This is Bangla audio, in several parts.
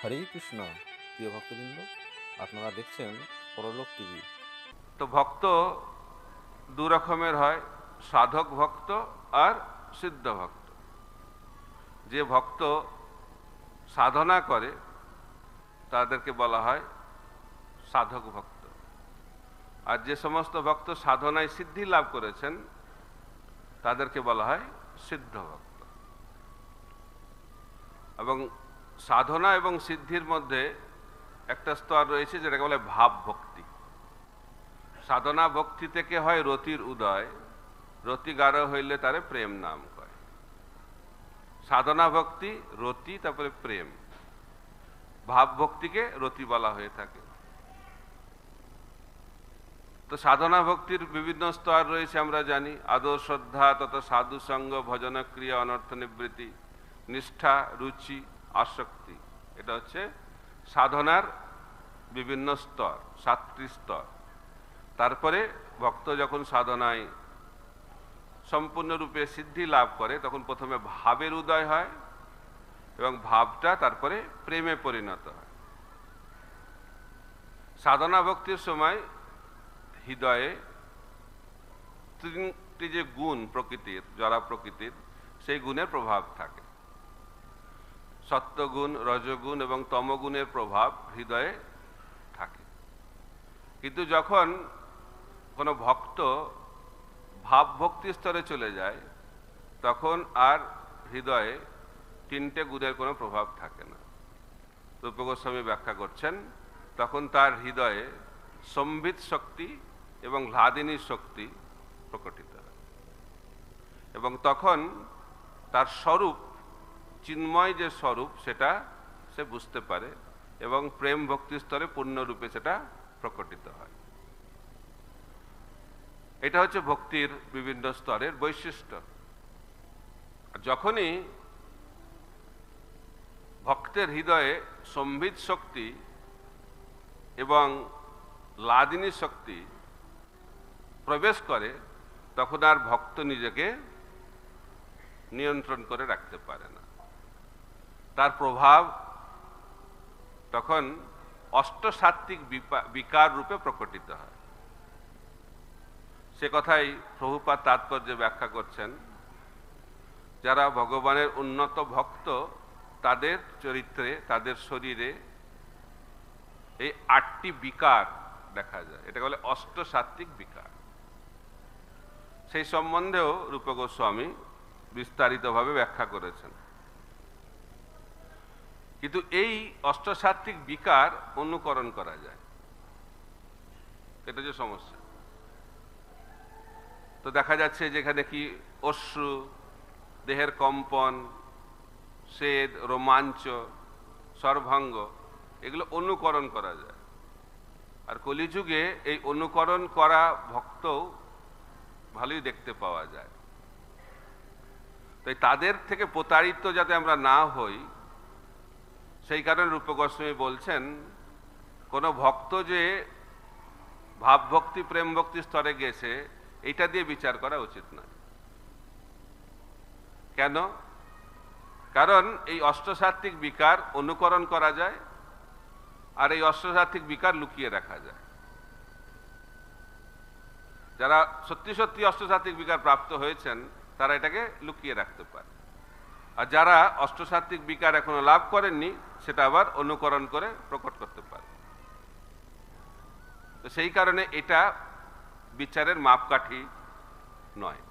হরে কৃষ্ণ। প্রিয় ভক্তবৃন্দ, আপনারা দেখছেন পরলোক টিভি। তো ভক্ত দু রকমের হয়, সাধক ভক্ত আর সিদ্ধ ভক্ত। যে ভক্ত সাধনা করে তাদেরকে বলা হয় সাধক ভক্ত, আর যে সমস্ত ভক্ত সাধনায় সিদ্ধি লাভ করেছেন তাদেরকে বলা হয় সিদ্ধ ভক্ত। এবং সাধনা এবং সিদ্ধির মধ্যে একটা স্তর রয়েছে যেটাকে বলে ভাব ভক্তি। সাধনা ভক্তি থেকে হয় রতির উদয়, রতি গাঢ় হইলে তারে প্রেম নাম কয়। সাধনা ভক্তি রতি, তারপরে প্রেম। ভাব ভক্তিকে রতি বলা হয়ে থাকে। তো সাধনা ভক্তির বিভিন্ন স্তর রয়েছে আমরা জানি। আদর, শ্রদ্ধা, তত সাধু সঙ্গ, ভজন ক্রিয়া, অনর্থ নিবৃত্তি, নিষ্ঠা, রুচি, আসক্তি। এটা হচ্ছে সাধনার বিভিন্ন স্তর, 7টি স্তর। তারপরে ভক্ত যখন সাধনায় সম্পূর্ণরূপে সিদ্ধি লাভ করে তখন প্রথমে ভাবের উদয় হয় এবং ভাবটা তারপরে প্রেমে পরিণত হয়। সাধনা ভক্তির সময় হৃদয়ে 3টি যে গুণ প্রকৃতির, জড়া প্রকৃতির, সেই গুণের প্রভাব থাকে। সত্ত্বগুণ, রজগুণ এবং তমগুণের প্রভাব হৃদয়ে থাকে। কিন্তু যখন কোনো ভক্ত ভাব ভক্তি স্তরে চলে যায় তখন আর হৃদয়ে 3টে গুণের কোনো প্রভাব থাকে না। রূপ গোস্বামী ব্যাখ্যা করছেন, তখন তার হৃদয়ে সম্বিত শক্তি এবং হ্লাদিনী শক্তি প্রকটিত হয় এবং তখন তার স্বরূপ, চিন্ময় যে স্বরূপ, সেটা সে বুঝতে পারে এবং প্রেম ভক্তি স্তরে পূর্ণরূপে সেটা প্রকটিত হয়। এটা হচ্ছে ভক্তির বিভিন্ন স্তরের বৈশিষ্ট্য। যখনই ভক্তের হৃদয়ে সম্বিত শক্তি এবং লাদিনী শক্তি প্রবেশ করে তখন আর ভক্ত নিজেকে নিয়ন্ত্রণ করে রাখতে পারে না। তার প্রভাব তখন অষ্টসাত্ত্বিক বিকার রূপে প্রকটিত হয়। সে কথাই প্রভুপাদ তাৎপর্যে ব্যাখ্যা করছেন, যারা ভগবানের উন্নত ভক্ত তাদের চরিত্রে, তাদের শরীরে এই 8টি বিকার দেখা যায়। এটাকে বলে অষ্টসাত্ত্বিক বিকার। সেই সম্বন্ধেও রূপ গোস্বামী বিস্তারিতভাবে ব্যাখ্যা করেছেন। কিন্তু এই অষ্টসাত্ত্বিক বিকার অনুকরণ করা যায়, এটা যে সমস্যা। তো দেখা যাচ্ছে যেখানে কি অশ্রু, দেহের কম্পন, স্বেদ, রোমাঞ্চ, সর্বাঙ্গ, এগুলো অনুকরণ করা যায়। আর কলিযুগে এই অনুকরণ করা ভক্তও ভালোই দেখতে পাওয়া যায়। তাই তাদের থেকে প্রতারিত যাতে আমরা না হই, সেই কারণে রূপ গোস্বামী বলছেন, কোনো ভক্ত যে ভাবভক্তি প্রেম ভক্তি স্তরে গেছে এইটা দিয়ে বিচার করা উচিত নয়। কেন? কারণ এই অষ্টসাত্ত্বিক বিকার অনুকরণ করা যায় আর এই অষ্টসাত্ত্বিক বিকার লুকিয়ে রাখা যায়। যারা সত্যি সত্যি অষ্টসাত্ত্বিক বিকার প্রাপ্ত হয়েছেন তারা এটাকে লুকিয়ে রাখতে পারে, আর যারা অষ্টসাত্ত্বিক বিকার এখনো লাভ করেননি সেটা আবার অনুকরণ করে প্রকট করতে পারে। তো সেই কারণে এটা বিচারের মাপকাঠি নয়।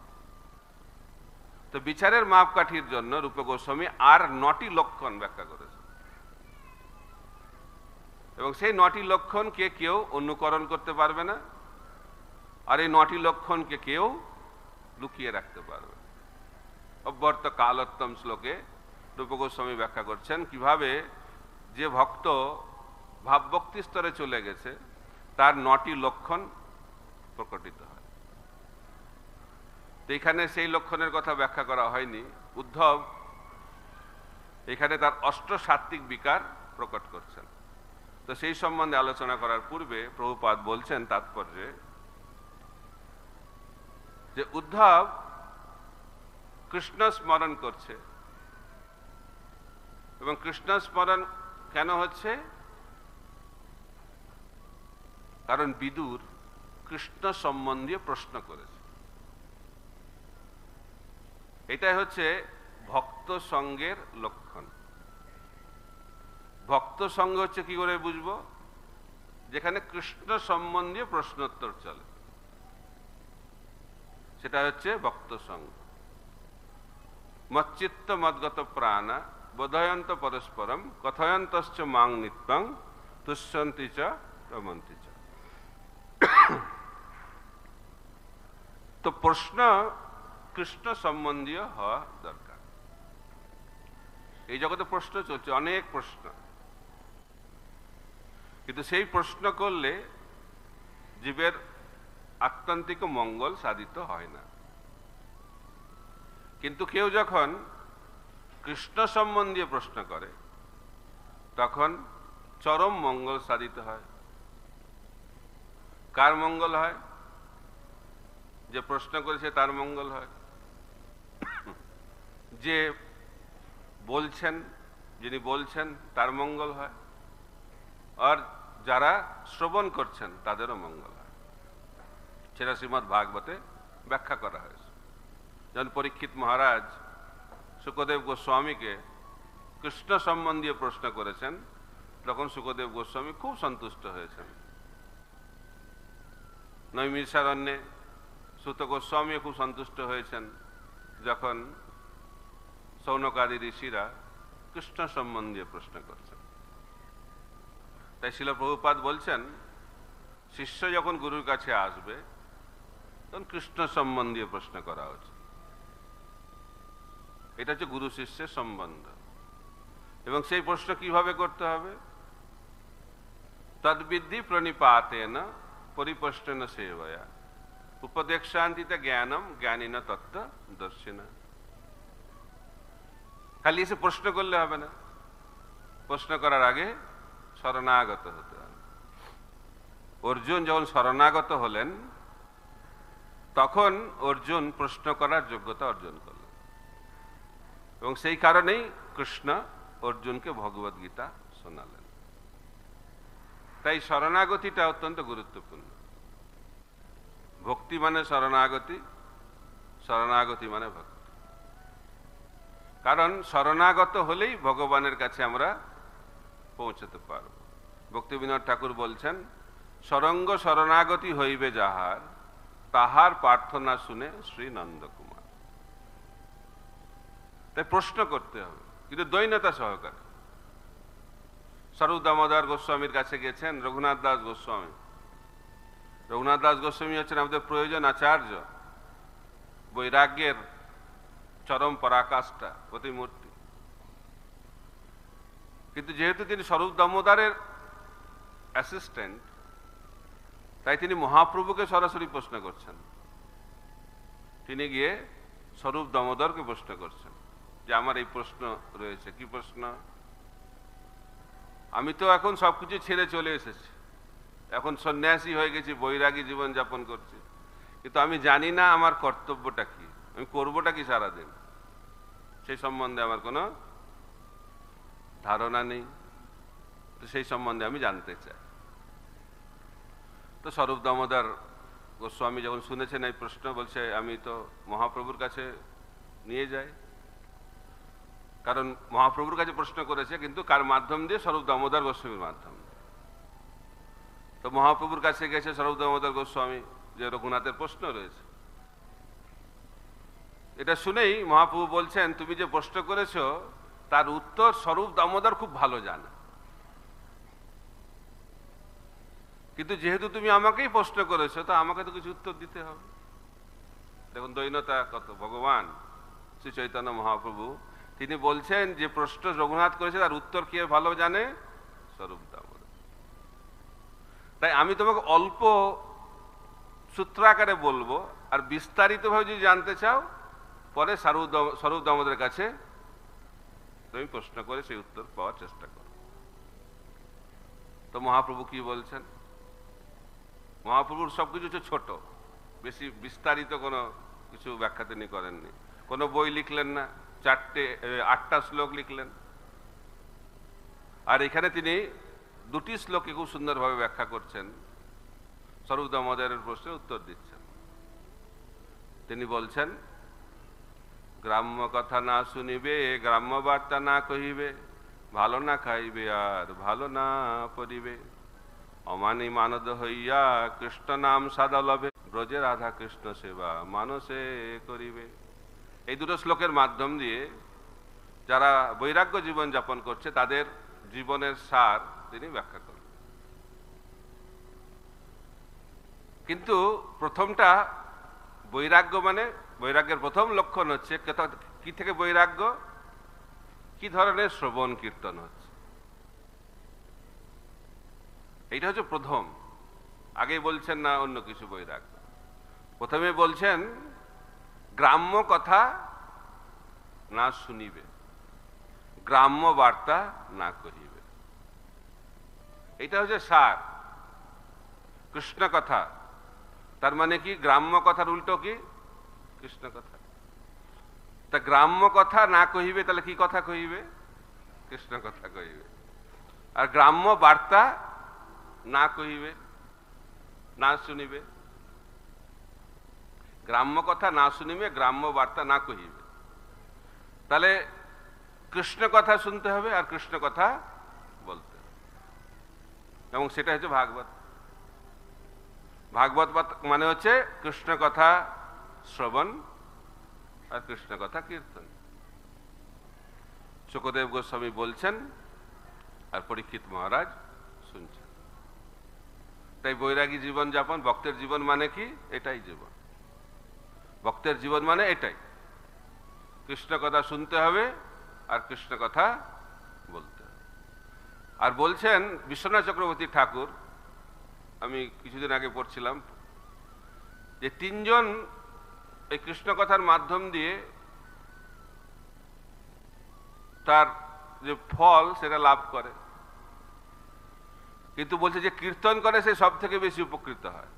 তো বিচারের মাপকাঠির জন্য রূপ গোস্বামী আর 9টি লক্ষণ ব্যাখ্যা করেছে এবং সেই 9টি লক্ষণকে কেউ অনুকরণ করতে পারবে না, আর এই 9টি লক্ষণকে কেউ লুকিয়ে রাখতে পারবে। অব্যর্থ কালোত্তম শ্লোকে রূপ গোস্বামী ব্যাখ্যা করছেন কিভাবে যে ভক্ত ভাবভক্তি স্তরে চলে গেছে তার 9টি লক্ষণ প্রকটিত হয়। তো এখানে সেই লক্ষণের কথা ব্যাখ্যা করা হয়নি। উদ্ধব এখানে তার অষ্টসাত্ত্বিক বিকার প্রকট করছেন। তো সেই সম্বন্ধে আলোচনা করার পূর্বে প্রভুপাদ বলছেন তাৎপর্যে যে উদ্ধব কৃষ্ণ স্মরণ করছে এবং কৃষ্ণ স্মরণ কেন হচ্ছে? কারণ বিদুর কৃষ্ণ সম্বন্ধীয় প্রশ্ন করেছে। এটাই হচ্ছে ভক্ত সঙ্গের লক্ষণ। ভক্ত সঙ্গ হচ্ছে কি করে বুঝবো? যেখানে কৃষ্ণ সম্বন্ধীয় প্রশ্নোত্তর চলে, সেটা হচ্ছে ভক্ত সঙ্গ। মচ্চিত্ত মদ্গত প্রাণা বোধয়ন্ত পরস্পরম কথয়ন্তশ্চ মাং নিত্যং তুষ্যন্তি চ রমন্তি চ। তো প্রশ্ন কৃষ্ণ সম্বন্ধীয় হওয়া দরকার। এই জগতে প্রশ্ন চলছে, অনেক প্রশ্ন, কিন্তু সেই প্রশ্ন করলে জীবের আত্যন্তিক মঙ্গল সাধিত হয় না। কিন্তু কেউ যখন কৃষ্ণ সম্বন্ধীয় প্রশ্ন করে তখন চরম মঙ্গল সাধিত হয়। কার মঙ্গল হয়? যে প্রশ্ন করেছে তার মঙ্গল হয়, যে বলছেন, যিনি বলছেন তার মঙ্গল হয়, আর যারা শ্রবণ করছেন তাদেরও মঙ্গল হয়। সেটা শ্রীমদ্ ভাগবতে ব্যাখ্যা করা হয়েছে। যখন পরীক্ষিত মহারাজ শুকদেব গোস্বামীকে কৃষ্ণ সম্বন্ধীয় প্রশ্ন করেছেন, তখন শুকদেব গোস্বামী খুব সন্তুষ্ট হয়েছেন। নৈমিষারণ্যে সুত গোস্বামী খুব সন্তুষ্ট হয়েছেন যখন সৌনকাদি ঋষিরা কৃষ্ণ সম্বন্ধীয় প্রশ্ন করছেন। তাই শিল প্রভুপাদ বলছেন, শিষ্য যখন গুরুর কাছে আসবে তখন কৃষ্ণ সম্বন্ধীয় প্রশ্ন করা উচিত। এটা হচ্ছে গুরু শিষ্যের সম্বন্ধ। এবং সেই প্রশ্ন কিভাবে করতে হবে? তদ্বিদ্ধি প্রণিপাতেন পরিপ্রশ্নেন সেবয়া উপদেক্ষান্তিতে জ্ঞানম জ্ঞানীন তত্ত্ব দর্শিনা। খালি এসে প্রশ্ন করলে হবে না, প্রশ্ন করার আগে শরণাগত হতে হবে। অর্জুন যখন শরণাগত হলেন তখন অর্জুন প্রশ্ন করার যোগ্যতা অর্জন করলেন, এবং সেই কারণেই কৃষ্ণ অর্জুনকে ভগবদ গীতা শোনালেন। তাই শরণাগতিটা অত্যন্ত গুরুত্বপূর্ণ। ভক্তি মানে শরণাগতি, শরণাগতি মানে ভক্তি। কারণ শরণাগত হলেই ভগবানের কাছে আমরা পৌঁছতে পারব। ভক্তিবিনোদ ঠাকুর বলছেন, সরঙ্গ শরণাগতি হইবে যাহার, তাহার প্রার্থনা শুনে শ্রী নন্দকুমার। তাই প্রশ্ন করতে হবে, কিন্তু দৈন্যতা সহকারে। স্বরূপ দামোদর গোস্বামীর কাছে গেছেন রঘুনাথ দাস গোস্বামী। রঘুনাথ দাস গোস্বামী হচ্ছেন আমাদের প্রয়োজন আচার্য, বৈরাগ্যের চরম পরাকাষ্ঠা প্রতিমূর্তি। কিন্তু যেহেতু তিনি স্বরূপ দামোদরের অ্যাসিস্ট্যান্ট, তাই তিনি মহাপ্রভুকে সরাসরি প্রশ্ন করছেন। তিনি গিয়ে স্বরূপ দামোদরকে প্রশ্ন করছেন যে আমার এই প্রশ্ন রয়েছে। কি প্রশ্ন? আমি তো এখন সবকিছু ছেড়ে চলে এসেছি, এখন সন্ন্যাসী হয়ে গেছি, বৈরাগী জীবন যাপন করছি, কিন্তু আমি জানি না আমার কর্তব্যটা কি, আমি করবোটা কি সারাদিন, সেই সম্বন্ধে আমার কোনো ধারণা নেই। তো সেই সম্বন্ধে আমি জানতে চাই। তো স্বরূপ দামোদর গোস্বামী যখন শুনেছেন এই প্রশ্ন, বলছে আমি তো মহাপ্রভুর কাছে নিয়ে যাই। কারণ মহাপ্রভুর কাছে প্রশ্ন করেছে, কিন্তু কার মাধ্যম দিয়ে? স্বরূপ দামোদর গোস্বামীর মাধ্যম। তো মহাপ্রভুর কাছে গেছে স্বরূপ দামোদর গোস্বামী, যে রঘুনাথের প্রশ্ন রয়েছে। এটা শুনেই মহাপ্রভু বলছেন, তুমি যে প্রশ্ন করেছো তার উত্তর স্বরূপ দামোদর খুব ভালো জানে, কিন্তু যেহেতু তুমি আমাকেই প্রশ্ন করেছো, তো আমাকে তো কিছু উত্তর দিতে হবে। দেখুন দৈন্যতা কত! ভগবান শ্রী চৈতন্য মহাপ্রভু তিনি বলছেন যে প্রশ্ন রঘুনাথ করেছে তার উত্তর কে ভালো জানে? স্বরূপ দামোদর। তাই আমি তোমাকে অল্প সূত্রাকারে বলবো, আর বিস্তারিতভাবে যদি জানতে চাও পরে স্বরূপ দামোদরের কাছে তুমি প্রশ্ন করে সেই উত্তর পাওয়ার চেষ্টা করো। তো মহাপ্রভু কি বলছেন? মহাপ্রভুর সবকিছু হচ্ছে ছোট, বেশি বিস্তারিত কোনো কিছু ব্যাখ্যা তিনি করেননি। কোনো বই লিখলেন না, 8টা শ্লোক লিখলেন। আর এখানে তিনি দুটি শ্লোকে খুব সুন্দরভাবে ব্যাখ্যা করছেন, স্বরূপ দামোদরের প্রশ্নের উত্তর দিচ্ছেন। তিনি বলছেন, গ্রাম্য কথা না শুনিবে, গ্রাম্য বার্তা না কহিবে, ভালো না খাইবে আর ভালো না পরিবে, অমানি মানদ হইয়া কৃষ্ণ নাম সাদা লবে, ব্রজে রাধা কৃষ্ণ সেবা মানসে করিবে। এই দুটো শ্লোকের মাধ্যম দিয়ে যারা বৈরাগ্য জীবন যাপন করছে তাদের জীবনের সার তিনি ব্যাখ্যা করেন। কিন্তু প্রথমটা বৈরাগ্য, মানে বৈরাগ্যের প্রথম লক্ষণ হচ্ছে কি থেকে বৈরাগ্য, কি ধরনের শ্রবণ কীর্তন হচ্ছে, এইটা হচ্ছে প্রথম। আগেই বলছেন না অন্য কিছু বৈরাগ্য, প্রথমে বলছেন গ্রাম্য কথা না শুনিবে, গ্রাম্য বার্তা না কহিবে। এটা হচ্ছে সার, কৃষ্ণ কথা। তার মানে কি, গ্রাম্য কথার উল্টো কি, কৃষ্ণ কথা। তা গ্রাম্য কথা না কহিবে, তাহলে কি কথা কহিবে, কৃষ্ণ কথা কহিবে। আর গ্রাম্য বার্তা না কহিবে, না শুনিবে, গ্রাম্য কথা না শুনিবে, গ্রাম্য বার্তা না কহিবে। তাহলে কৃষ্ণ কথা শুনতে হবে আর কৃষ্ণ কথা বলতে হবে, এবং সেটা হচ্ছে ভাগবত। ভাগবত মানে হচ্ছে কৃষ্ণ কথা শ্রবণ আর কৃষ্ণ কথা কীর্তন। শুকদেব গোস্বামী বলছেন আর পরীক্ষিত মহারাজ শুনছেন। তাই বৈরাগী জীবন যাপন, ভক্তের জীবন মানে কি, এটাই জীবন। ভক্তের জীবন মানে এটাই, কৃষ্ণ কথা শুনতে হবে আর কৃষ্ণ কথা বলতে হবে। আর বলছেন বিশ্বনাথ চক্রবর্তী ঠাকুর, আমি কিছুদিন আগে পড়ছিলাম, যে তিনজন এই কৃষ্ণ কথার মাধ্যম দিয়ে তার যে ফল সেটা লাভ করে, কিন্তু বলছে যে কীর্তন করে সে সব থেকে বেশি উপকৃত হয়।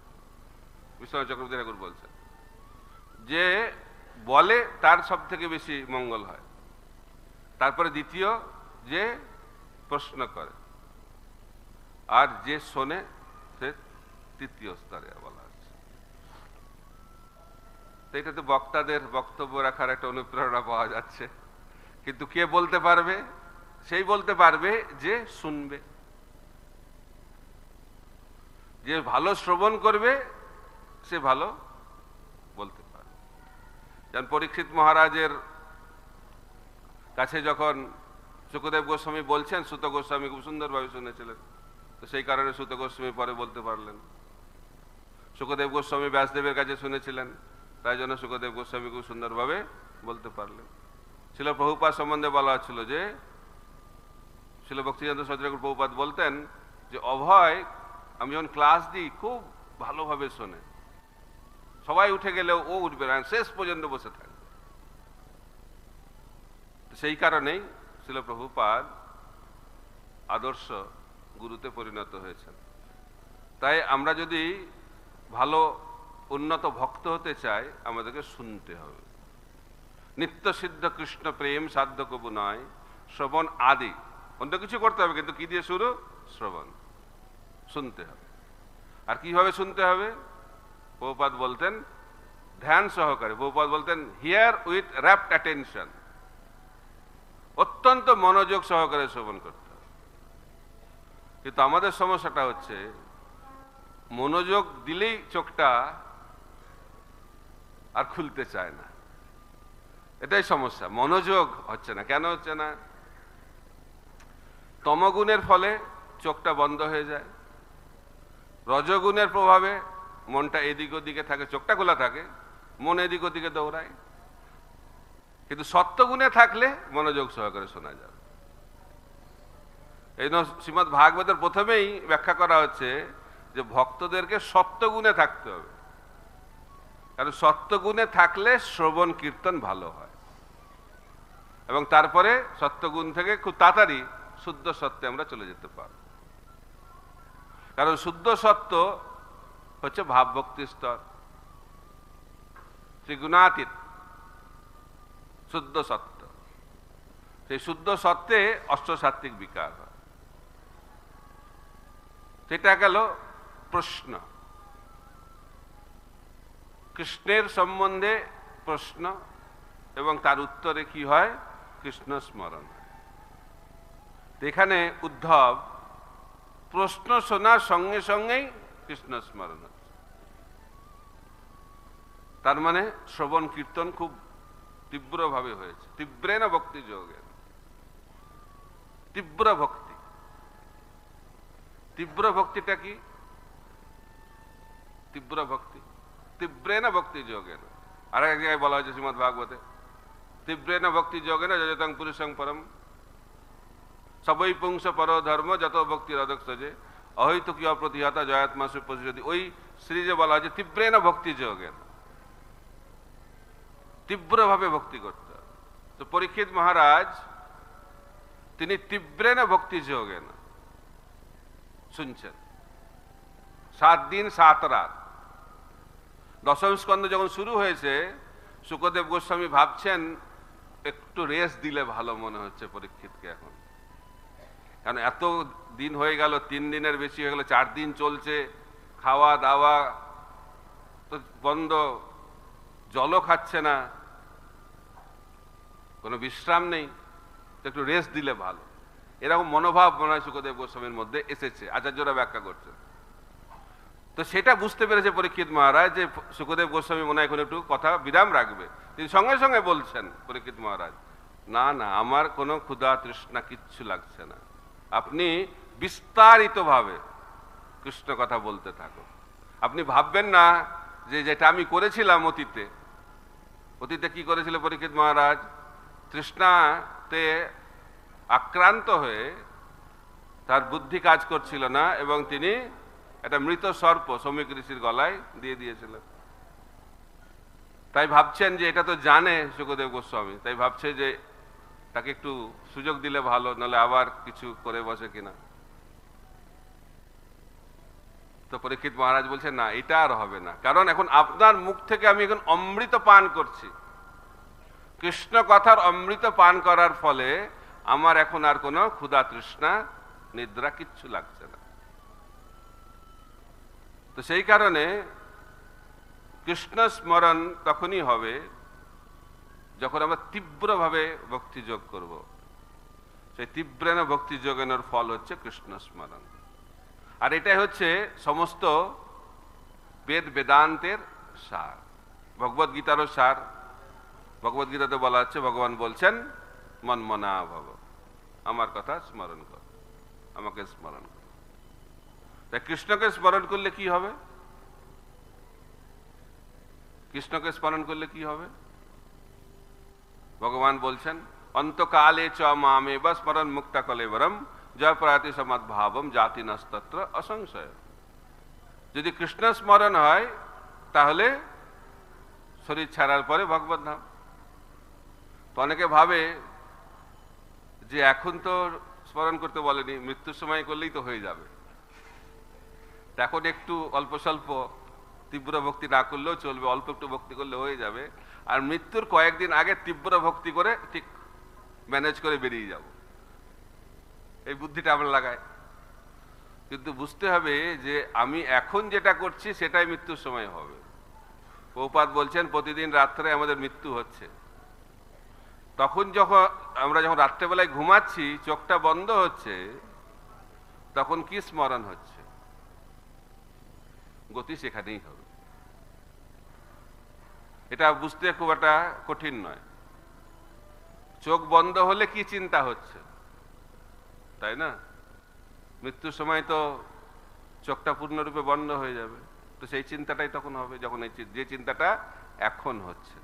বিশ্বনাথ চক্রবর্তী ঠাকুর বলছেন যে বলে তার সব থেকে বেশি মঙ্গল হয়, তারপরে দ্বিতীয় যে প্রশ্ন করে, আর যে শোনে সে তৃতীয় স্তরে বলা আছে। এটাতে বক্তাদের বক্তব্য রাখার একটা অনুপ্রেরণা পাওয়া যাচ্ছে। কিন্তু কে বলতে পারবে, সেই বলতে পারবে যে শুনবে, যে ভালো শ্রবণ করবে সে ভালো বলতে পারবে। যেমন পরীক্ষিত মহারাজের কাছে যখন শুকদেব গোস্বামী বলছেন, সুত গোস্বামী খুব সুন্দরভাবে শুনেছিলেন, তো সেই কারণে সুত গোস্বামী পরে বলতে পারলেন। শুকদেব গোস্বামী ব্যাসদেবের কাছে শুনেছিলেন, তাই জন্য শুকদেব গোস্বামী খুব সুন্দরভাবে বলতে পারলেন। শিল প্রভুপাদ সম্বন্ধে বলা হচ্ছিল যে শিল ভক্তিচন্দ্র সরস্বতী ঠাকুর প্রভুপাদ বলতেন যে অভয় আমি যখন ক্লাস দিই খুব ভালোভাবে শোনে, সবাই উঠে গেলেও ও উঠবে না, শেষ পর্যন্ত বসে থাকবে। সেই কারণেই শিল প্রভুপাদ আদর্শ গুরুতে পরিণত হয়েছেন। তাই আমরা যদি ভালো উন্নত ভক্ত হতে চাই, আমাদেরকে শুনতে হবে। নিত্য সিদ্ধ কৃষ্ণ প্রেম সাধ্য কবু নয়, শ্রবণ আদি। অন্য কিছু করতে হবে, কিন্তু কি দিয়ে শুরু, শ্রবণ, শুনতে হবে। আর কিভাবে শুনতে হবে, প্রভুপাদ বলতেন ধ্যান সহকারে। প্রভুপাদ বলতেন হিয়ার উইথ র্যাপ্ট অ্যাটেনশন, অত্যন্ত মনোযোগ সহকারে শ্রবণ করতে হবে। কিন্তু আমাদের সমস্যাটা হচ্ছে মনোযোগ দিলেই চোখটা আর খুলতে চায় না, এটাই সমস্যা। মনোযোগ হচ্ছে না। কেন হচ্ছে না? তমগুণের ফলে চোখটা বন্ধ হয়ে যায়, রজগুণের প্রভাবে মনটা এদিক ওদিকে থাকে, চোখটা খোলা থাকে, মন এদিক ওদিকে দৌড়ায়। কিন্তু সত্যগুণে থাকলে মনোযোগ সহকারে শোনা যাবে। এই জন্য শ্রীমদ্ ভাগবতের প্রথমেই ব্যাখ্যা করা হচ্ছে যে ভক্তদেরকে সত্যগুণে থাকতে হবে, কারণ সত্যগুণে থাকলে শ্রবণ কীর্তন ভালো হয়, এবং তারপরে সত্যগুণ থেকে খুব তাড়াতাড়ি শুদ্ধ সত্যে আমরা চলে যেতে পারব। কারণ শুদ্ধ সত্য হচ্ছে ভাবভক্তি স্তর, ত্রিগুণাতীত শুদ্ধ সত্য। সেই শুদ্ধ সত্ত্বে অষ্টসাত্ত্বিক বিকার হয়। সেটা গেল প্রশ্ন, কৃষ্ণের সম্বন্ধে প্রশ্ন, এবং তার উত্তরে কি হয়? কৃষ্ণ স্মরণ। এখানে উদ্ধব প্রশ্ন শোনার সঙ্গে সঙ্গেই কৃষ্ণ স্মরণ হচ্ছে। তার মানে শ্রবণ কীর্তন খুব তীব্রভাবে হয়েছে। তীব্রেণ ভক্তি যোগে, তীব্র ভক্তি। তীব্র ভক্তিটা কি? তীব্র ভক্তি তীব্রেণ ভক্তি যোগেন। আর এক জায়গায় বলা হয়েছে শ্রীমদ্ ভাগবতে, তীব্রেণ ভক্তি যোগেন যজতং পুরুষং পরম সবই পুংস পর ধর্ম যত ভক্তির অদক্ষজে অহৈতুকী অপ্রতিহতা জয়াত্মা সুপ্রতিশোধী। ওই সিরিজে বলা হয়েছে তীব্রেণ ভক্তি যোগেন, তীব্রভাবে ভক্তি করতে হবে। তো পরীক্ষিত মহারাজ তিনি তীব্রেণ ভক্তি যোগেন শুনছেন 7 দিন 7 রাত। দশম স্কন্ধ যখন শুরু হয়েছে, শুকদেব গোস্বামী ভাবছেন একটু রেস্ট দিলে ভালো মনে হচ্ছে পরীক্ষিতকে এখন, কারণ এত দিন হয়ে গেল, 3 দিনের বেশি হয়ে গেল, 4 দিন চলছে, খাওয়া দাওয়া তো বন্ধ, জলও খাচ্ছে না, কোনো বিশ্রাম নেই, তো একটু রেস্ট দিলে ভালো। এরকম মনোভাব মনে হয় শুকদেব গোস্বামীর মধ্যে এসেছে, আচার্যরা ব্যাখ্যা করছেন। তো সেটা বুঝতে পেরেছে পরীক্ষিত মহারাজ যে শুকদেব গোস্বামী মনে হয় এখন একটু কথা বিরাম রাখবে। তিনি সঙ্গে সঙ্গে বলছেন পরীক্ষিত মহারাজ, না না, আমার কোনো ক্ষুধা তৃষ্ণা কিচ্ছু লাগছে না, আপনি বিস্তারিতভাবে কৃষ্ণ কথা বলতে থাকুন। আপনি ভাববেন না যে যেটা আমি করেছিলাম অতীতে। অতীতে কি করেছিল পরীক্ষিত মহারাজ? তৃষ্ণাতে আক্রান্ত হয়ে তার বুদ্ধি কাজ করছিল না, এবং তিনি একটা মৃত সর্প সৌমিক ঋষির গলায় দিয়ে দিয়েছিলেন। তাই ভাবছেন যে এটা তো জানে শুকদেব গোস্বামী, তাই ভাবছে যে তাকে একটু সুযোগ দিলে ভালো, নাহলে আবার কিছু করে বসে কিনা। তো পরীক্ষিত মহারাজ বলছেন, না, এটা আর হবে না, কারণ এখন আপনার মুখ থেকে আমি এখন অমৃত পান করছি। কৃষ্ণ কথার অমৃত পান করার ফলে আমার এখন আর কোনো ক্ষুধা তৃষ্ণা নিদ্রা কিচ্ছু লাগছে না। তো সেই কারণে কৃষ্ণ স্মরণ তখনই হবে যখন আমরা তীব্রভাবে ভক্তি যোগ করব। সেই তীব্রেণ ভক্তি যোগের ফল হচ্ছে কৃষ্ণ স্মরণ। আর এটাই হচ্ছে সমস্ত বেদ বেদান্তের সার, ভগবদ গীতারও সার। ভগবদ গীতাতে বলা হচ্ছে, ভগবান বলছেন মনমনা ভব, আমার কথা স্মরণ কর, আমাকে স্মরণ কর। তাই কৃষ্ণকে স্মরণ করলে কি হবে? কৃষ্ণকে স্মরণ করলে কি হবে? ভগবান বলছেন, অন্তকালে চ মামেব স্মরণ মুক্তা কলেবরম জয় প্রয়াতি সমদ্ভাবম জাতি নস্তত্র অসংশয়। যদি কৃষ্ণ স্মরণ হয় তাহলে শরীর ছাড়ার পরে ভগবত ধাম। তো অনেকে ভাবে যে এখন তো স্মরণ করতে বলেনি, মৃত্যুর সময় করলেই তো হয়ে যাবে, এখন একটু অল্প স্বল্প তীব্র ভক্তি না করলেও চলবে, অল্প একটু ভক্তি করলে হয়ে যাবে, আর মৃত্যুর কয়েকদিন আগে তীব্র ভক্তি করে ঠিক ম্যানেজ করে বেরিয়ে যাব, এই বুদ্ধিটা আমরা লাগাই। কিন্তু বুঝতে হবে যে আমি এখন যেটা করছি সেটাই মৃত্যুর সময় হবে। প্রভুপাদ বলছেন প্রতিদিন রাত্রে আমাদের মৃত্যু হচ্ছে। তখন আমরা যখন রাত্রেবেলায় ঘুমাচ্ছি, চোখটা বন্ধ হচ্ছে, তখন কি স্মরণ হচ্ছে? গতি সেখানেই হবে। এটা বুঝতে খুব একটা কঠিন নয়। চোখ বন্ধ হলে কি চিন্তা হচ্ছে, তাই না? মৃত্যুর সময় তো চোখটা পূর্ণরূপে বন্ধ হয়ে যাবে, তো সেই চিন্তাটাই তখন হবে যখন যে চিন্তাটা এখন হচ্ছে।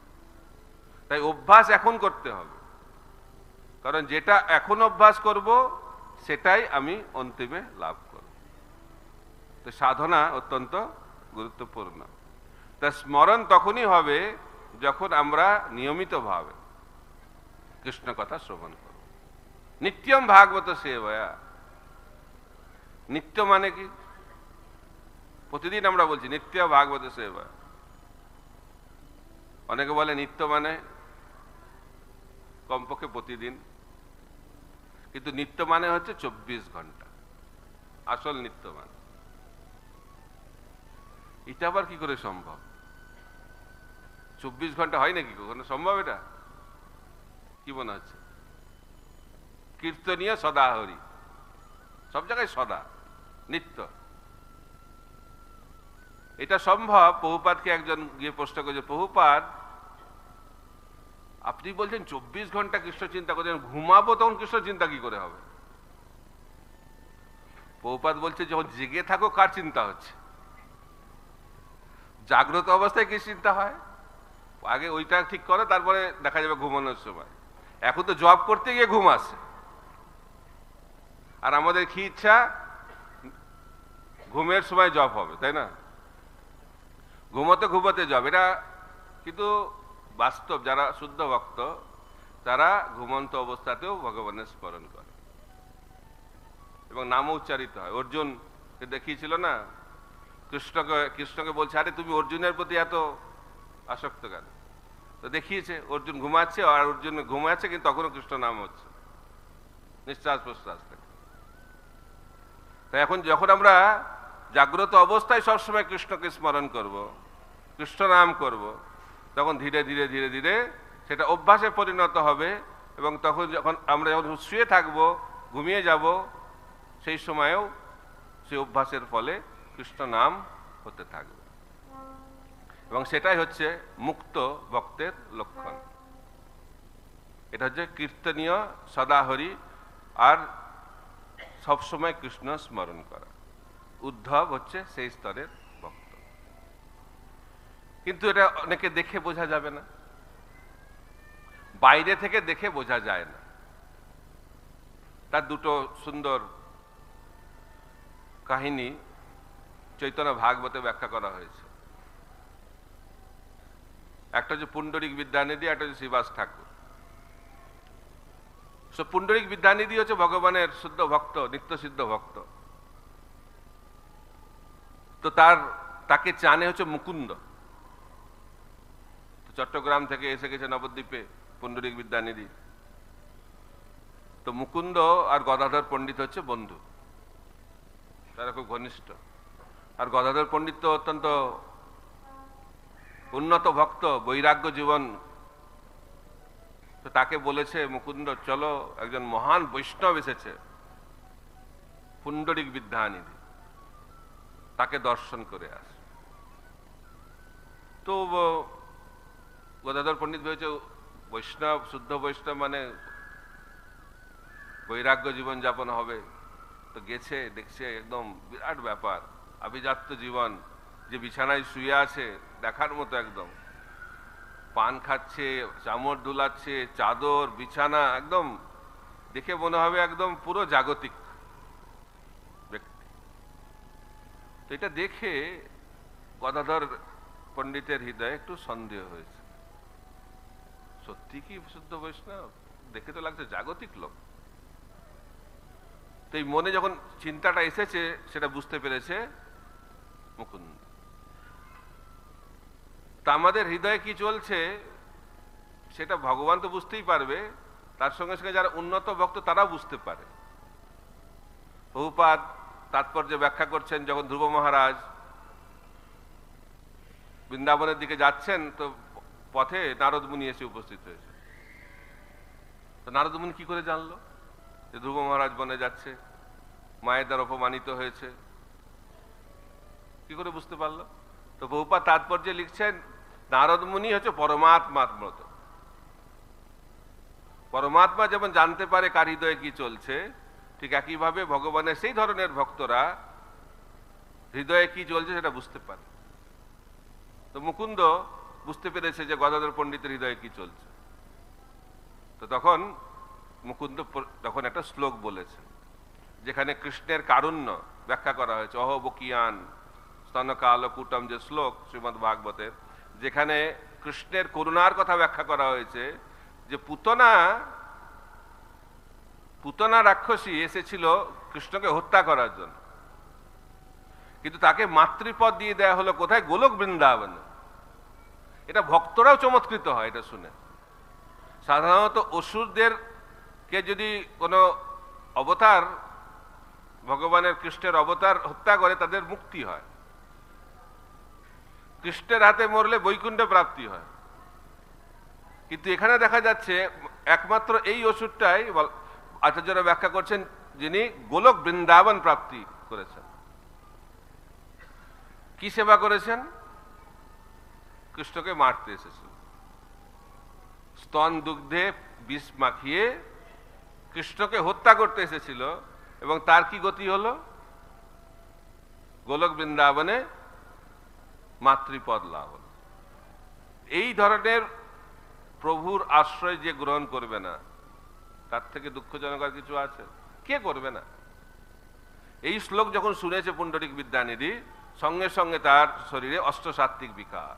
তাই অভ্যাস এখন করতে হবে, কারণ যেটা এখন অভ্যাস করব সেটাই আমি অন্তিমে লাভ করব। তো সাধনা অত্যন্ত গুরুত্বপূর্ণ। তা স্মরণ তখনই হবে যখন আমরা নিয়মিতভাবে কৃষ্ণ কথা শ্রবণ করব। নিত্যম ভাগবত সেবয়া। নিত্য মানে কি? প্রতিদিন আমরা বলছি নিত্য ভাগবত সেবা। অনেকে বলে নিত্য মানে কমপক্ষে প্রতিদিন, কিন্তু নিত্য মানে হচ্ছে 24 ঘন্টা। আসল নিত্য মানে এটা আবার কি করে সম্ভব? 24 ঘন্টা হয় নাকি কখনো সম্ভব? এটা কি মনে হচ্ছে? কীর্তনীয় সদা হরি, সব জায়গায় সদা, নিত্য। এটা সম্ভব? প্রভুপাদকে একজন গিয়ে প্রশ্ন করেছে, প্রভুপাদ আপনি বলছেন 24 ঘন্টা কৃষ্ণ চিন্তা করছেন, ঘুমাবো তখন কৃষ্ণ চিন্তা কি করে হবে? প্রভুপাদ বলছে, যখন জেগে থাকো কার চিন্তা হচ্ছে? জাগ্রত অবস্থায় কি চিন্তা হয়? আগে ওইটা ঠিক করো, তারপরে দেখা যাবে ঘুমানোর সময়। এখন তো জব করতে গিয়ে ঘুম আসে, আর আমাদের কি ইচ্ছা? ঘুমের সময় জব হবে, তাই না? ঘুমোতে ঘুমোতে জব। এটা কিন্তু বাস্তব। যারা শুদ্ধ ভক্ত তারা ঘুমন্ত অবস্থাতেও ভগবানের স্মরণ করে এবং নামও উচ্চারিত হয়। অর্জুনকে দেখিয়েছিল না, কৃষ্ণকে বলছে, আরে তুমি অর্জুনের প্রতি এত আসক্ত কেন? তো দেখিয়েছে অর্জুন ঘুমাচ্ছে, আর অর্জুন ঘুমাচ্ছে কিন্তু তখনও কৃষ্ণ নাম হচ্ছে নিঃশ্বাস প্রশ্বাস থেকে। তো এখন যখন আমরা জাগ্রত অবস্থায় সবসময় কৃষ্ণকে স্মরণ করব, কৃষ্ণ নাম করব, তখন ধীরে ধীরে ধীরে ধীরে সেটা অভ্যাসে পরিণত হবে। এবং তখন আমরা যখন শুয়ে থাকব, ঘুমিয়ে যাব, সেই সময়েও সেই অভ্যাসের ফলে কৃষ্ণ নাম হতে থাকবে। এবং সেটাই হচ্ছে মুক্ত ভক্তের লক্ষণ। এটা হচ্ছে কীর্তনীয় সদাহরি, আর সবসময় কৃষ্ণ স্মরণ করা। উদ্ধব হচ্ছে সেই স্তরের ভক্ত। কিন্তু এটা অনেকে দেখে বোঝা যাবে না, বাইরে থেকে দেখে বোঝা যায় না। তার দুটো সুন্দর কাহিনী চৈতন্য ভাগবতে ব্যাখ্যা করা হয়েছে। একটা হচ্ছে পুণ্ডরিক বিদ্যানিধি, একটা হচ্ছে শ্রীবাস ঠাকুর। পুণ্ডরিক বিদ্যানিধি হচ্ছে ভগবানের শুদ্ধ ভক্ত, নিত্য সিদ্ধ ভক্ত। তো তাকে চানে হচ্ছে মুকুন্দ। চট্টগ্রাম থেকে এসে গেছে নবদ্বীপে পুণ্ডরিক বিদ্যানিধি। তো মুকুন্দ আর গদাধর পণ্ডিত হচ্ছে বন্ধু, তারা খুব ঘনিষ্ঠ। আর গদাধর পণ্ডিত তো অত্যন্ত উন্নত ভক্ত, বৈরাগ্য জীবন। তো তাকে বলেছে মুকুন্দ, চলো একজন মহান বৈষ্ণব এসেছে, পুণ্ডরিক বিদ্যানিধি, তাকে দর্শন করে আস। তো গদাধর পণ্ডিত ভেবেছে বৈষ্ণব, শুদ্ধ বৈষ্ণব মানে বৈরাগ্য জীবন যাপন হবে। তো গেছে, দেখছে একদম বিরাট ব্যাপার, আভিজাত্য জীবন, যে বিছানায় শুয়ে আছে দেখার মতো, একদম পান খাচ্ছে, চামড় দুলাচ্ছে, চাদর বিছানা, একদম দেখে মনে হবে একদম পুরো জাগতিক ব্যক্তি। তো এটা দেখে গদাধর পণ্ডিতের হৃদয়ে একটু সন্দেহ হয়েছে, সত্যি কি শুদ্ধ বৈষ্ণব? দেখে তো লাগছে জাগতিক লোক। তো এই মনে যখন চিন্তাটা এসেছে, সেটা বুঝতে পেরেছে মুকুন্দ। তা আমাদের হৃদয়ে কি চলছে সেটা ভগবান তো বুঝতেই পারবে, তার সঙ্গে সঙ্গে যারা উন্নত ভক্ত তারাও বুঝতে পারে। প্রভুপাদ তাৎপর্য ব্যাখ্যা করছেন, যখন ধ্রুব মহারাজ বৃন্দাবনের দিকে যাচ্ছেন, তো পথে নারদ মুনি এসে উপস্থিত হয়েছে। তো নারদ মুনি কি করে জানলো যে ধ্রুব মহারাজ বনে যাচ্ছে, মায়ের দ্বারা অপমানিত হয়েছে? কি করে বুঝতে পারলো? তো প্রভুপাদ তাৎপর্যে লিখছেন, নারদ মুনি হচ্ছে পরমাত্মার মতো। পরমাত্মা যেমন জানতে পারে কার হৃদয়ে কি চলছে, ঠিক একইভাবে ভগবানের সেই ধরনের ভক্তরা হৃদয়ে কি চলছে সেটা বুঝতে পারে। তো মুকুন্দ বুঝতে পেরেছে যে গদাধর পণ্ডিতের হৃদয়ে কি চলছে। তো তখন মুকুন্দ তখন একটা শ্লোক বলেছে, যেখানে কৃষ্ণের কারুণ্য ব্যাখ্যা করা হয়েছে। অহবকিয়ান স্তনকালকুটম যে শ্লোক শ্রীমদ্ ভাগবতের, যেখানে কৃষ্ণের করুণার কথা ব্যাখ্যা করা হয়েছে, যে পুতনা রাক্ষসী এসেছিল কৃষ্ণকে হত্যা করার জন্য, কিন্তু তাকে মাতৃপদ দিয়ে দেয়া হলো কোথায়? গোলক বৃন্দাবনে। এটা ভক্তরাও চমৎকৃত হয় এটা শুনে। সাধারণত অসুরদের কে যদি কোনো অবতার, ভগবানের কৃষ্ণের অবতার হত্যা করে, তাদের মুক্তি হয়। কৃষ্ণের হাতে মরলে বৈকুণ্ঠ প্রাপ্তি হয়, কিন্তু এখানে দেখা যাচ্ছে একমাত্র এই ওষুধটাই আচার্যরা ব্যাখ্যা করছেন যিনি গোলক বৃন্দাবন প্রাপ্তি করেছেন। কি সেবা করেছেন? কৃষ্ণকে মারতে এসেছিল, স্তন দুগ্ধে বিষ মাখিয়ে কৃষ্ণকে হত্যা করতে এসেছিল, এবং তার কি গতি হলো? গোলক বৃন্দাবনে মাতৃপদ লাভ হল। এই ধরনের প্রভুর আশ্রয় যে গ্রহণ করবে না, তার থেকে দুঃখজনক আর কিছু আছে? কে করবে না? এই শ্লোক যখন শুনেছে পুণ্ডরিক বিদ্যানিধি, সঙ্গে সঙ্গে তার শরীরে অষ্টসাত্ত্বিক বিকার,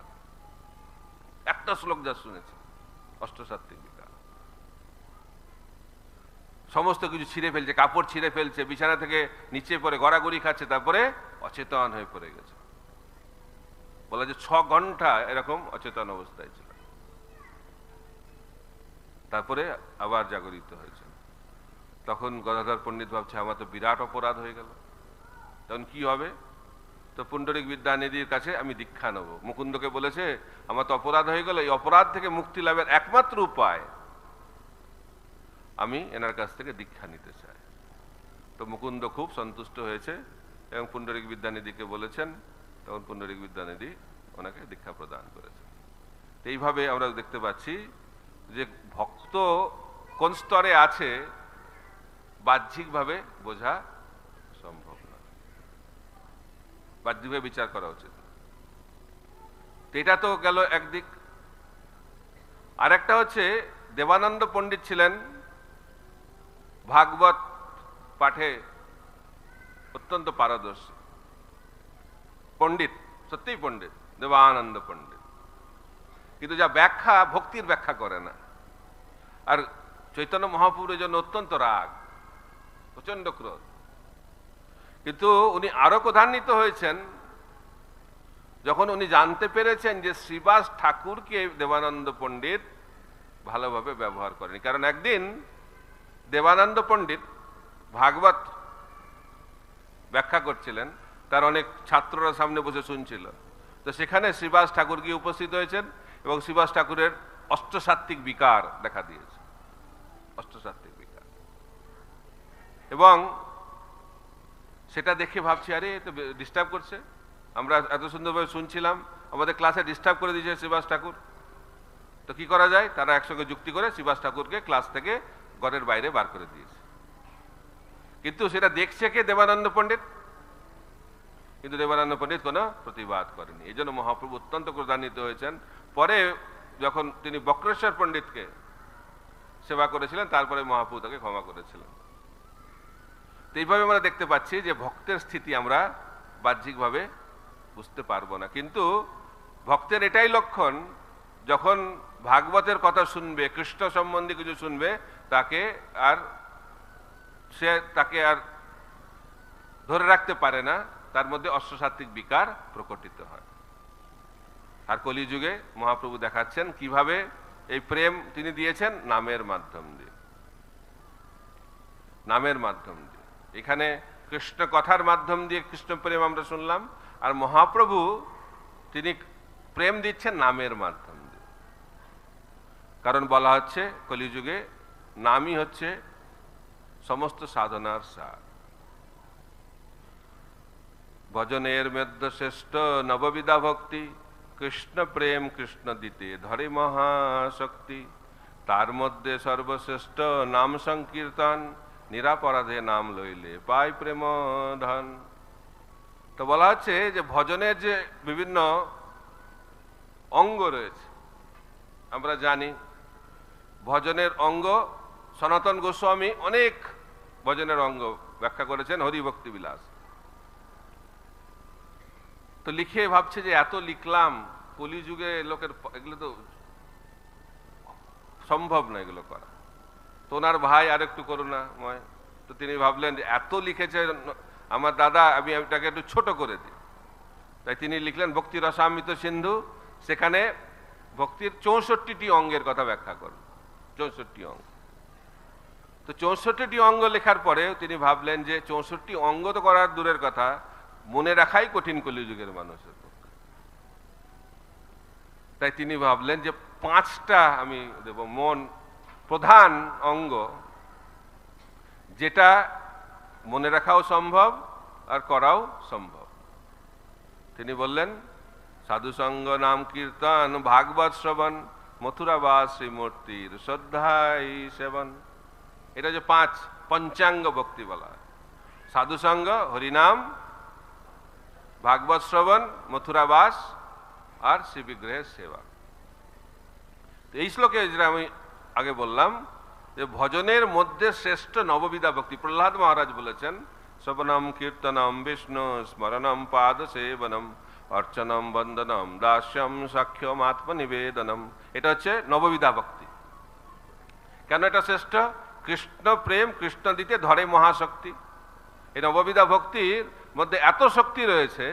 একটা শ্লোক যা শুনেছে, অষ্টসাত্ত্বিক বিকার, সমস্ত কিছু ছিঁড়ে ফেলছে, কাপড় ছিঁড়ে ফেলছে, বিছানা থেকে নিচে পড়ে গড়াগড়ি খাচ্ছে, তারপরে অচেতন হয়ে পড়ে গেছে। বলা যে 6 ঘন্টা এরকম অচেতন অবস্থায় ছিল, তারপরে আবার জাগরিত হয়েছে। তখন গদাধর পণ্ডিত ভাবছে আমার তো বিরাট অপরাধ হয়ে গেল, তখন কি হবে? তো পুণ্ডরিক বিদ্যানিধির কাছে আমি দীক্ষা নেব। মুকুন্দকে বলেছে আমার তো অপরাধ হয়ে গেল, এই অপরাধ থেকে মুক্তি লাভের একমাত্র উপায় আমি এনার কাছ থেকে দীক্ষা নিতে চাই। তো মুকুন্দ খুব সন্তুষ্ট হয়েছে এবং পুণ্ডরিক বিদ্যানিধিকে বলেছেন, তখন পুণ্ডরিক বিদ্যানিধি ওনাকে দীক্ষা প্রদান করেছেন। এইভাবে আমরা দেখতে পাচ্ছি যে ভক্ত কোন স্তরে আছে বাহ্যিকভাবে বোঝা সম্ভব না, বাহ্যিকভাবে বিচার করা উচিত। এটা তো গেল একদিক। আরেকটা হচ্ছে দেবানন্দ পণ্ডিত ছিলেন ভাগবত পাঠে অত্যন্ত পারদর্শী পণ্ডিত, সত্যিই পণ্ডিত দেবানন্দ পণ্ডিত, কিন্তু যা ব্যাখ্যা, ভক্তির ব্যাখ্যা করে না। আর চৈতন্য মহাপ্রভুর জন্য অত্যন্ত রাগ, প্রচন্ড ক্রোধ। কিন্তু উনি আরো ক্রোধান্বিত হয়েছেন যখন উনি জানতে পেরেছেন যে শ্রীবাস ঠাকুরকে দেবানন্দ পণ্ডিত ভালোভাবে ব্যবহার করেনি। কারণ একদিন দেবানন্দ পণ্ডিত ভাগবত ব্যাখ্যা করছিলেন, তার অনেক ছাত্ররা সামনে বসে শুনছিল, তো সেখানে শ্রীবাস ঠাকুর গিয়ে উপস্থিত হয়েছেন এবং শ্রীবাস ঠাকুরের অষ্টসাত্ত্বিক বিকার দেখা দিয়েছে, অষ্টসাত্ত্বিক বিকার। এবং সেটা দেখে ভাবছি আরে তো ডিস্টার্ব করছে, আমরা এত সুন্দরভাবে শুনছিলাম, আমাদের ক্লাসে ডিস্টার্ব করে দিয়েছে শ্রীবাস ঠাকুর। তো কি করা যায়? তারা একসঙ্গে যুক্তি করে শ্রীবাস ঠাকুরকে ক্লাস থেকে ঘরের বাইরে বার করে দিয়েছে। কিন্তু সেটা দেখছে কে? দেবানন্দ পণ্ডিত। কিন্তু দেবানন্দ পণ্ডিত কোনো প্রতিবাদ করেনি। এই জন্য মহাপ্রভু অত্যন্ত ক্রোধান্বিত হয়েছেন। পরে যখন তিনি বক্রেশ্বর পণ্ডিতকে সেবা করেছিলেন, তারপরে মহাপ্রভু তাকে ক্ষমা করেছিলেন। তো এইভাবে আমরা দেখতে পাচ্ছি যে ভক্তের স্থিতি আমরা বাহ্যিকভাবে বুঝতে পারবো না, কিন্তু ভক্তের এটাই লক্ষণ, যখন ভাগবতের কথা শুনবে, কৃষ্ণ সম্বন্ধে কিছু শুনবে, তাকে আর ধরে রাখতে পারে না, তার মধ্যে অষ্টসাত্ত্বিক বিকার প্রকটিত হয়। আর কলিযুগে মহাপ্রভু দেখাচ্ছেন কিভাবে এই প্রেম তিনি দিয়েছেন নামের মাধ্যম দিয়ে, নামের মাধ্যম দিয়ে। এখানে কৃষ্ণ কথার মাধ্যম দিয়ে কৃষ্ণ প্রেম আমরা শুনলাম, আর মহাপ্রভু তিনি প্রেম দিচ্ছেন নামের মাধ্যম দিয়ে। কারণ বলা হচ্ছে কলিযুগে নামই হচ্ছে সমস্ত সাধনার সার। ভজনের মধ্যে শ্রেষ্ঠ নববিধা ভক্তি, কৃষ্ণ প্রেম কৃষ্ণ দিতে ধরে মহাশক্তি, তার মধ্যে সর্বশ্রেষ্ঠ নাম সংকীর্তন, নিরাপরাধে নাম লইলে পাই প্রেম ধন। তো বলা হচ্ছে যে ভজনের যে বিভিন্ন অঙ্গ রয়েছে, আমরা জানি ভজনের অঙ্গ সনাতন গোস্বামী অনেক ভজনের অঙ্গ ব্যাখ্যা করেছেন হরিভক্তি বিলাস। তো লিখে ভাবছে যে এত লিখলাম, কলিযুগে লোকের এগুলো তো সম্ভব না এগুলো করা। তো ওনার ভাই আর একটু করুণাময়, তো তিনি ভাবলেন যে এত লিখেছে আমার দাদা, আমি এটাকে একটু ছোট করে দিই। তাই তিনি লিখলেন ভক্তি রসামৃত সিন্ধু, সেখানে ভক্তির 64টি অঙ্গের কথা ব্যাখ্যা করুন, 64টি অঙ্গ। তো 64টি অঙ্গ লেখার পরে তিনি ভাবলেন যে 64টি অঙ্গ তো করার দূরের কথা, মনে রাখাই কঠিন কলিযুগের মানুষের পক্ষে। তাই তিনি ভাবলেন যে 5টা আমি দেব মন প্রধান অঙ্গ, যেটা মনে রাখাও সম্ভব আর করাও সম্ভব। তিনি বললেন সাধুসঙ্গ, নাম কীর্তন, ভাগবত শ্রবণ, মথুরাবাস শ্রীমূর্তির শ্রদ্ধাই সেবন। এটা যে 5 পঞ্চাঙ্গ ভক্তি বলা হয়। সাধুসঙ্গ, হরিনাম, ভাগবত শ্রবণ, মথুরাবাস আর শ্রী বিগ্রহের সেবা। এই শ্লোকে যেটা আমি আগে বললাম যে ভজনের মধ্যে শ্রেষ্ঠ নববিধা ভক্তি। প্রহ্লাদ মহারাজ বলেছেন শ্রবণম কীর্তনম বিষ্ণু স্মরণম পাদ সেবনম অর্চনম বন্দনম দাস্যম সাক্ষ্যম আত্মনিবেদনম। এটা হচ্ছে নববিধা ভক্তি। কেন এটা শ্রেষ্ঠ? কৃষ্ণ প্রেম, কৃষ্ণ দিতে ধরে মহাশক্তি। এই নববিধা ভক্তির মধ্যে এত শক্তি রয়েছে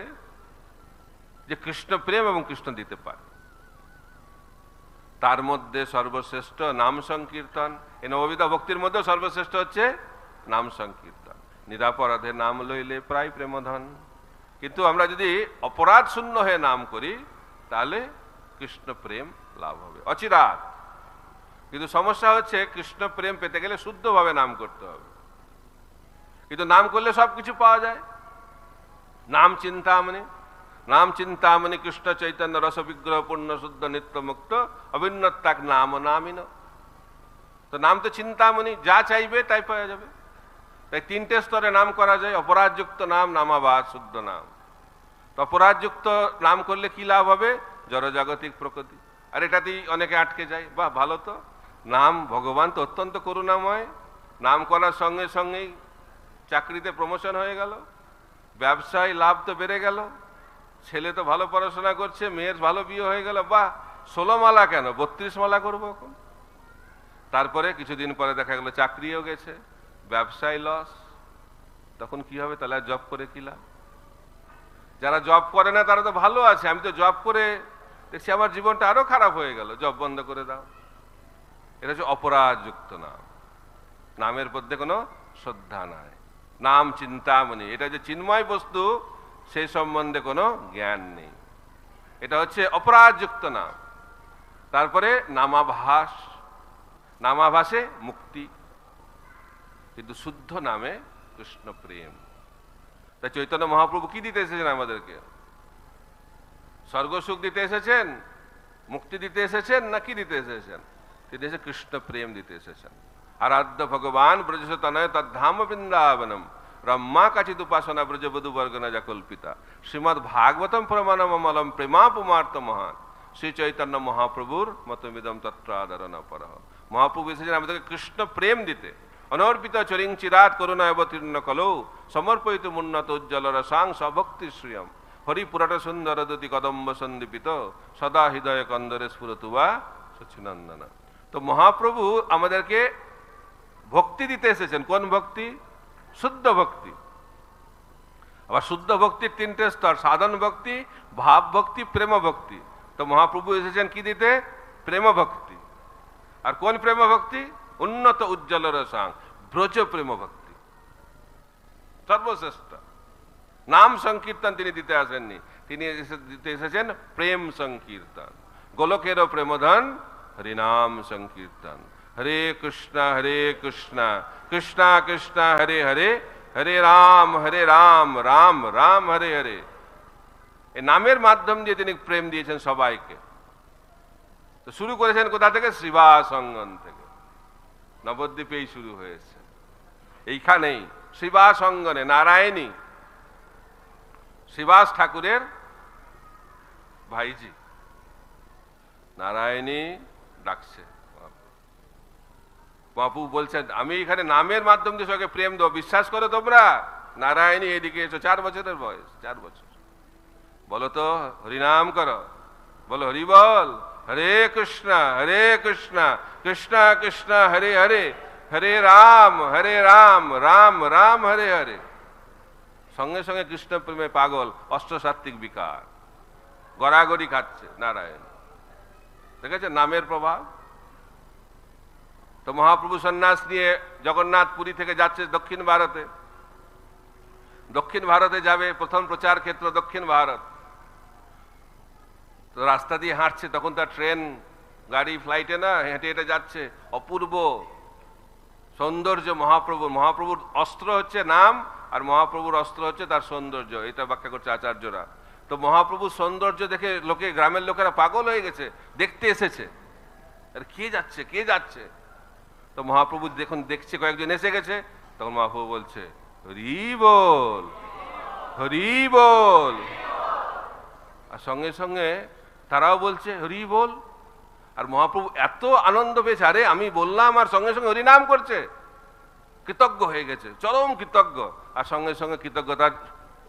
যে কৃষ্ণ প্রেম এবং কৃষ্ণ দিতে পারে। তার মধ্যে সর্বশ্রেষ্ঠ নাম সংকীর্তন। এই নববিধা ভক্তির মধ্যে সর্বশ্রেষ্ঠ হচ্ছে নাম সংকীর্তন। নিরাপরাধে নাম লইলে প্রায় প্রেমধন। কিন্তু আমরা যদি অপরাধ শূন্য হয়ে নাম করি তাহলে কৃষ্ণ প্রেম লাভ হবে অচিরাত। কিন্তু সমস্যা হচ্ছে কৃষ্ণ প্রেম পেতে গেলে শুদ্ধভাবে নাম করতে হবে। কিন্তু নাম করলে সবকিছু পাওয়া যায়। নাম চিন্তামণি, নাম চিন্তামণি কৃষ্ণ চৈতন্য রস বিগ্রহ পূর্ণ শুদ্ধ নিত্য মুক্ত অভিন্নতাক নাম নামিন। তো নাম তো চিন্তামণি, যা চাইবে তাই পাওয়া যাবে। তাই 3টে স্তরে নাম করা যায়। অপরাধযুক্ত নাম, নামাবাদ, শুদ্ধ নাম। তো অপরাধযুক্ত নাম করলে কি লাভ হবে? জড়জাগতিক প্রকৃতি। আর এটাতেই অনেকে আটকে যায়। বাহ, ভালো তো। নাম, ভগবান তো অত্যন্ত করুণাময়। নাম করার সঙ্গে সঙ্গেই চাকরিতে প্রমোশন হয়ে গেল, ব্যবসায় লাভ তো বেড়ে গেল, ছেলে তো ভালো পড়াশোনা করছে, মেয়ের ভালো বিয়ে হয়ে গেল। বাহ, 16 মালা কেন, 32 মালা করবো এখন। তারপরে কিছুদিন পরে দেখা গেল চাকরিও গেছে, ব্যবসায় লস। তখন কি হবে? তাহলে জব করে কি লাভ? যারা জব করে না তারা তো ভালো আছে। আমি তো জব করে দেখছি আমার জীবনটা আরো খারাপ হয়ে গেল। জব বন্ধ করে দাও। এটা হচ্ছে অপরাধযুক্ত নাম। নামের মধ্যে কোনো শ্রদ্ধা নাই। নাম চিন্তামণি, এটা যে চিন্ময় বস্তু সেই সম্বন্ধে কোনো জ্ঞান নেই। এটা হচ্ছে অপরাধযুক্ত নাম। তারপরে নামাভাস, নামাভাসে মুক্তি। কিন্তু শুদ্ধ নামে কৃষ্ণ প্রেম। তাই চৈতন্য মহাপ্রভু কি দিতে এসেছেন আমাদেরকে? স্বর্গসুখ দিতে এসেছেন, মুক্তি দিতে এসেছেন, না কি দিতে এসেছেন? তিনি এসে কৃষ্ণ প্রেম দিতে এসেছেন। আরাধ্য ভগবান ব্রজস তনয় তদ্ধাম বৃন্দাবনম রম্মা কাচিত উপাসনা ব্রজবধূ বর্গনা যা কল্পিতা শ্রীমদ্ ভাগবতম প্রমাণম অমলম প্রেমাপুমার্ত মহান শ্রী চৈতন্য মহাপ্রভুর মতমিদম তত্র আদরণ পরহ। মহাপ্রভু এসেছেন আমাদেরকে কৃষ্ণ প্রেম দিতে। অনর্পিত চরিং চিরাত করুণা অবতীর্ণ কলৌ সমর্পয়িত উন্নত উজ্জ্বল রসাং সভক্তি শ্রিয়ম হরিপুরাট সুন্দর দতি কদম্ব সন্দীপিত সদা হৃদয় কন্দরে স্ফুরতুবা সচিনন্দন। তো মহাপ্রভু আমাদেরকে ভক্তি দিতে এসেছেন। কোন ভক্তি? শুদ্ধ ভক্তি। আবার শুদ্ধ ভক্তির 3টে স্তর: সাধন ভক্তি, ভাব ভক্তি, প্রেম ভক্তি। তো মহাপ্রভু এসেছেন কি দিতে? প্রেম ভক্তি। আর কোন প্রেম ভক্তি? উন্নত উজ্জ্বল রসাং, ব্রজ প্রেম ভক্তি, সর্বশ্রেষ্ঠ। নাম সংকীর্তন তিনি দিতে আসেননি, তিনি দিতে এসেছেন প্রেম সংকীর্তন। গোলকেরও প্রেমধন হরিনাম সংকীর্তন। হরে কৃষ্ণ কৃষ্ণ কৃষ্ণ হরে হরে, হরে রাম রাম রাম হরে হরে। এই নামের মাধ্যম দিয়ে তিনি প্রেম দিয়েছেন সবাইকে। তো শুরু করেছেন কোথা থেকে? শ্রীবাস অঙ্গন থেকে। নবদ্বীপেই শুরু হয়েছে, এইখানেই শ্রীবাস অঙ্গনে। নারায়ণী শ্রীবাস ঠাকুরের ভাইজি, নারায়ণী ডাকছে। বাপু বলছেন আমি এখানে নামের মাধ্যম দিয়ে সবাইকে প্রেম দেবো, বিশ্বাস করো তোমরা? নারায়ণী এদিকে এসো। 4 বছরের বয়স, 4 বছর। বলো তো হরিনাম করো, বলো হরি বল। হরে কৃষ্ণ কৃষ্ণ কৃষ্ণ হরে হরে, হরে রাম রাম রাম হরে হরে। সঙ্গে সঙ্গে কৃষ্ণ প্রেমে পাগল, অষ্টসাত্ত্বিক বিকার, গড়াগড়ি খাচ্ছে নারায়ণ। দেখেছেন নামের প্রভাব। তো মহাপ্রভু সন্ন্যাস নিয়ে জগন্নাথ পুরী থেকে যাচ্ছে দক্ষিণ ভারতে। দক্ষিণ ভারতে যাবে, প্রথম প্রচার ক্ষেত্র দক্ষিণ ভারত। তো রাস্তা দিয়ে হাঁটছে, তখন তার ট্রেন গাড়ি ফ্লাইটে না, হেঁটে হেঁটে যাচ্ছে। অপূর্ব সৌন্দর্য মহাপ্রভুর অস্ত্র হচ্ছে নাম, আর মহাপ্রভুর অস্ত্র হচ্ছে তার সৌন্দর্য। এটা ব্যাখ্যা করছে আচার্যরা। তো মহাপ্রভুর সৌন্দর্য দেখে গ্রামের লোকেরা পাগল হয়ে গেছে, দেখতে এসেছে। আর কে যাচ্ছে কে যাচ্ছে? তো মহাপ্রভু দেখছে কয়েকজন এসে গেছে, তখন মহাপ্রভু বলছে হরি বল, হরি বল। আর সঙ্গে সঙ্গে তারাও বলছে হরি বল। আর মহাপ্রভু এত আনন্দ পেয়েছে, আরে আমি বললাম আর সঙ্গে সঙ্গে হরিনাম করছে, কৃতজ্ঞ হয়ে গেছে, চরম কৃতজ্ঞ। আর সঙ্গে সঙ্গে কৃতজ্ঞতার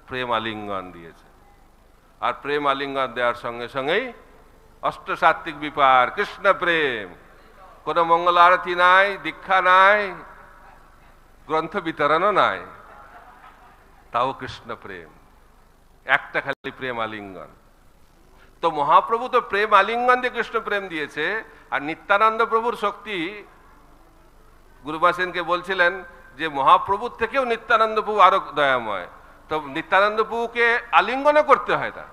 প্রেম আলিঙ্গন দিয়েছে। আর প্রেম আলিঙ্গন দেওয়ার সঙ্গে সঙ্গেই অষ্টসাত্ত্বিক বিপার, কৃষ্ণ প্রেম। কোনো মঙ্গল আরতি নাই, দীক্ষা নাই, গ্রন্থ বিতরণও নাই, তাও কৃষ্ণ প্রেম, একটা খালি প্রেম আলিঙ্গন। তো মহাপ্রভু তো প্রেম আলিঙ্গন দিয়ে কৃষ্ণ প্রেম দিয়েছে। আর নিত্যানন্দ প্রভুর শক্তি, গুরুমা সেনকে বলছিলেন যে মহাপ্রভুর থেকেও নিত্যানন্দ প্রভু আরো দয়াময়। তো নিত্যানন্দ প্রভুকে আলিঙ্গনও করতে হয় তার।